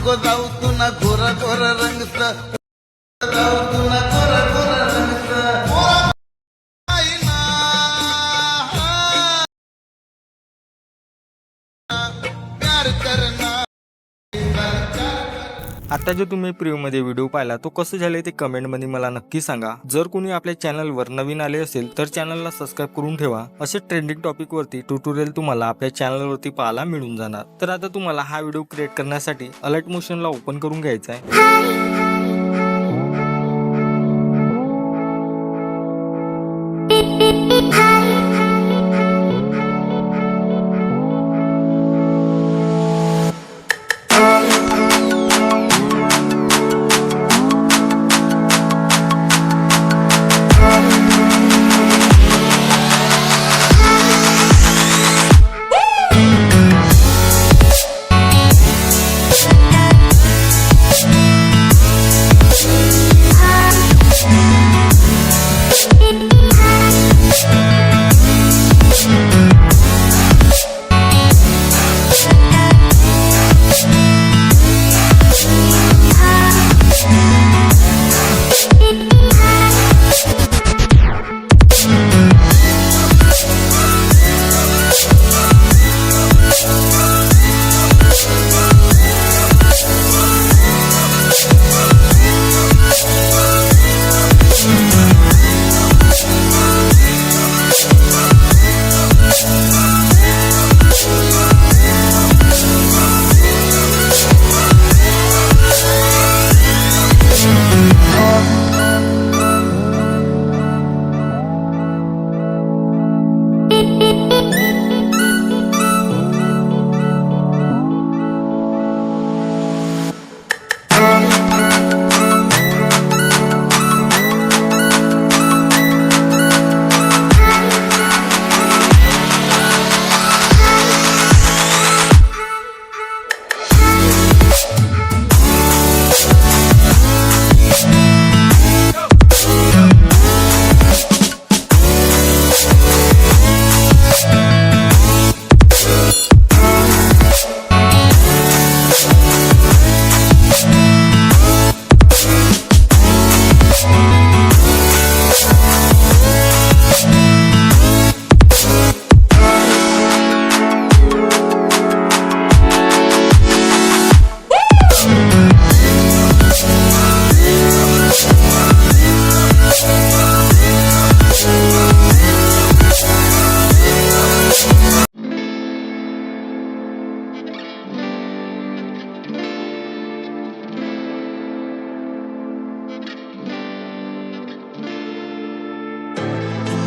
नको जाऊ तू ना गोरा गोरा रंगत जाऊ तू ना गोरा गोरा रंगत प्यार करना। आता जो तुम्ही प्रिव्ह्यूमध्ये व्हिडिओ पाहिला तो कसं झाले ते कमेंटमध्ये मला नक्की सांगा। जर कोणी आपल्या चॅनलवर नवीन आले असेल तर चॅनलला सबस्क्राइब करून ठेवा। असे ट्रेंडिंग टॉपिक वरती ट्युटोरियल तुम्हाला आपल्या चॅनलवरती पाहायला मिळून जाणार। तर आता तुम्हाला हा व्हिडिओ क्रिएट करण्यासाठी अलाइट मोशनला ओपन करून घ्यायचा आहे।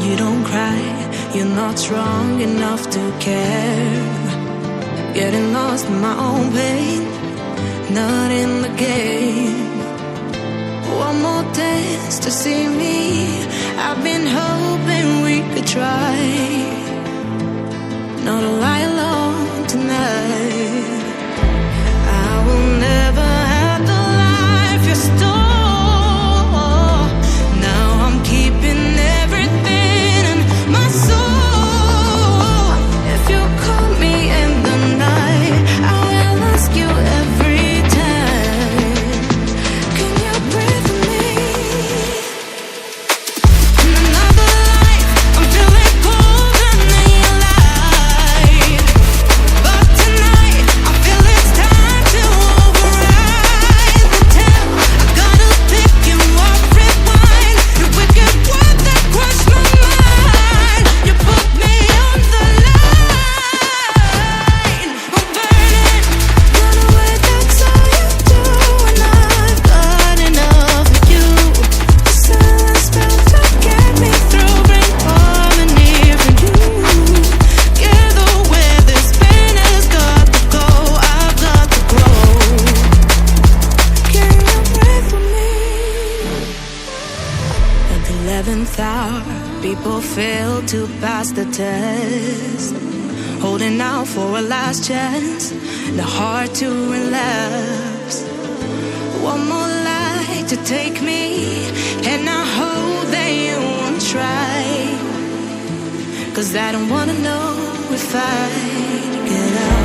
You don't cry, you're not strong enough to care. Getting lost in my own pain, not in the game. One more dance to see me, I've been hoping we could try. Not a lie alone tonight. I will never have the life you stole. Now I'm keeping everything in my soul. If you call me in the night, I will ask you every time. Can you breathe with me? In another life, I'm feeling cold and alive. But tonight, I feel it's time to override the tale. I gotta pick you up, rewind. Your wicked word that crushed my mind. You put me on the line. I'm burning, run away, that's all you do. And I've got enough of you. The silence spell to get me through, bring harmony for you. Gather where this pain has got to go, I've got to grow. Can you breathe with me? At the 11th hour, people fail to pass the test. Holding out for a last chance, the heart to relapse. One more light to take me, and I hope that you won't try. 'Cause I don't wanna know if I get out.